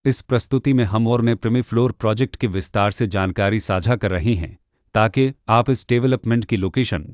इस प्रस्तुति में हम और ने प्रीमी फ्लोर प्रोजेक्ट के विस्तार से जानकारी साझा कर रहे हैं ताकि आप इस डेवलपमेंट की लोकेशन,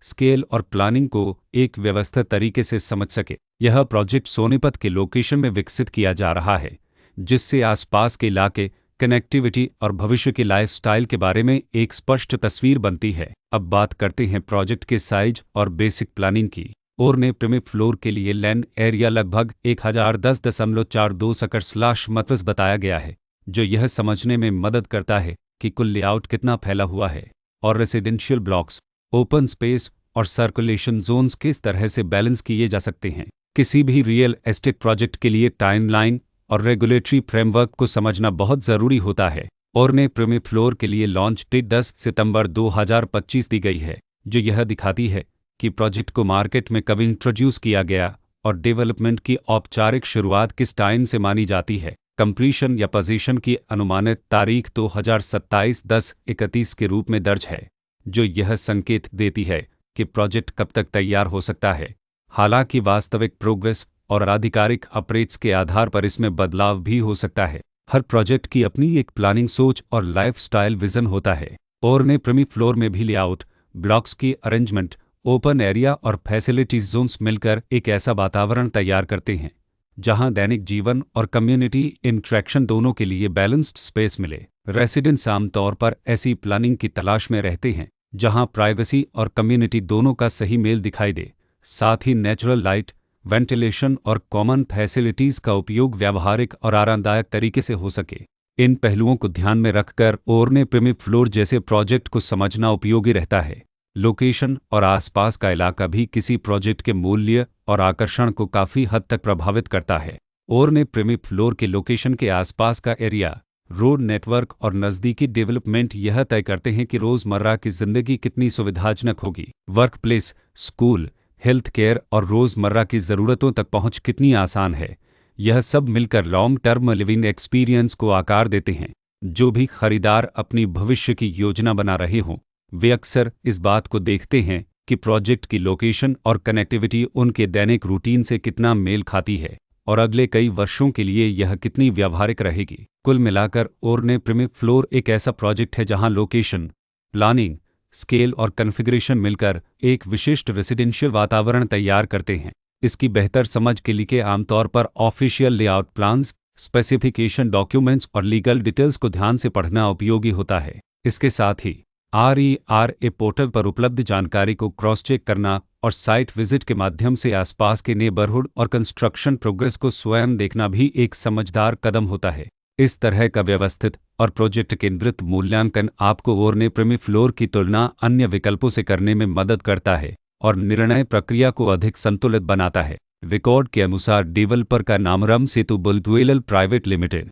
स्केल और प्लानिंग को एक व्यवस्थित तरीके से समझ सके। यह प्रोजेक्ट सोनीपत के लोकेशन में विकसित किया जा रहा है, जिससे आसपास के इलाके, कनेक्टिविटी और भविष्य के लाइफस्टाइल के बारे में एक स्पष्ट तस्वीर बनती है। अब बात करते हैं प्रोजेक्ट के साइज और बेसिक प्लानिंग की। और ने प्रीमी फ्लोर के लिए लैंड एरिया लगभग 1010.42 एकड़/मीटर्स बताया गया है, जो यह समझने में मदद करता है कि कुल लेआउट कितना फैला हुआ है और रेसिडेंशियल ब्लॉक्स, ओपन स्पेस और सर्कुलेशन जोन्स किस तरह से बैलेंस किए जा सकते हैं। किसी भी रियल एस्टेट प्रोजेक्ट के लिए टाइमलाइन और रेगुलेटरी फ्रेमवर्क को समझना बहुत ज़रूरी होता है। और ने प्रीमी फ्लोर के लिए लॉन्च डेट 10 सितंबर 2025 दी गई है, जो यह दिखाती है कि प्रोजेक्ट को मार्केट में कब इंट्रोड्यूस किया गया और डेवलपमेंट की औपचारिक शुरुआत किस टाइम से मानी जाती है। कंप्लीशन या पोजीशन की अनुमानित तारीख 2027-10-31 के रूप में दर्ज है, जो यह संकेत देती है कि प्रोजेक्ट कब तक तैयार हो सकता है। हालांकि वास्तविक प्रोग्रेस और आधिकारिक अपडेट्स के आधार पर इसमें बदलाव भी हो सकता है। हर प्रोजेक्ट की अपनी एक प्लानिंग सोच और लाइफस्टाइल विजन होता है। और ने प्रीमी फ्लोर में भी लेआउट, ब्लॉक्स की अरेंजमेंट, ओपन एरिया और फैसिलिटीज जोन्स मिलकर एक ऐसा वातावरण तैयार करते हैं जहां दैनिक जीवन और कम्युनिटी इंट्रैक्शन दोनों के लिए बैलेंस्ड स्पेस मिले। रेसिडेंट्स आमतौर पर ऐसी प्लानिंग की तलाश में रहते हैं जहां प्राइवेसी और कम्युनिटी दोनों का सही मेल दिखाई दे, साथ ही नेचुरल लाइट, वेंटिलेशन और कॉमन फैसिलिटीज का उपयोग व्यावहारिक और आरामदायक तरीके से हो सके। इन पहलुओं को ध्यान में रखकर और ने प्रीमी फ्लोर जैसे प्रोजेक्ट को समझना उपयोगी रहता है। लोकेशन और आसपास का इलाका भी किसी प्रोजेक्ट के मूल्य और आकर्षण को काफ़ी हद तक प्रभावित करता है। और ने प्रीमी फ्लोर के लोकेशन के आसपास का एरिया, रोड नेटवर्क और नज़दीकी डेवलपमेंट यह तय करते हैं कि रोज़मर्रा की ज़िंदगी कितनी सुविधाजनक होगी। Work place, school, health care और रोज़मर्रा की ज़रूरतों तक पहुँच कितनी आसान है। यह सब मिलकर लॉन्ग टर्म लिविंग एक्सपीरियंस को आकार देते हैं। जो भी खरीदार अपनी भविष्य की योजना बना रहे हों, वे अक्सर इस बात को देखते हैं कि प्रोजेक्ट की लोकेशन और कनेक्टिविटी उनके दैनिक रूटीन से कितना मेल खाती है और अगले कई वर्षों के लिए यह कितनी व्यावहारिक रहेगी। कुल मिलाकर और ने प्रीमी फ्लोर एक ऐसा प्रोजेक्ट है जहां लोकेशन, प्लानिंग, स्केल और कॉन्फ़िगरेशन मिलकर एक विशिष्ट रेसिडेंशियल वातावरण तैयार करते हैं। इसकी बेहतर समझ के लिए आमतौर पर official layout plans, specification documents और लीगल डिटेल्स को ध्यान से पढ़ना उपयोगी होता है। इसके साथ ही RERA पोर्टल पर उपलब्ध जानकारी को क्रॉस चेक करना और साइट विजिट के माध्यम से आसपास के नेबरहुड और कंस्ट्रक्शन प्रोग्रेस को स्वयं देखना भी एक समझदार कदम होता है। इस तरह का व्यवस्थित और प्रोजेक्ट केंद्रित मूल्यांकन आपको और ने प्रीमी फ्लोर की तुलना अन्य विकल्पों से करने में मदद करता है और निर्णय प्रक्रिया को अधिक संतुलित बनाता है। रिकॉर्ड के अनुसार डेवलपर का नाम राम सेतु बुल्डवेलर प्राइवेट लिमिटेड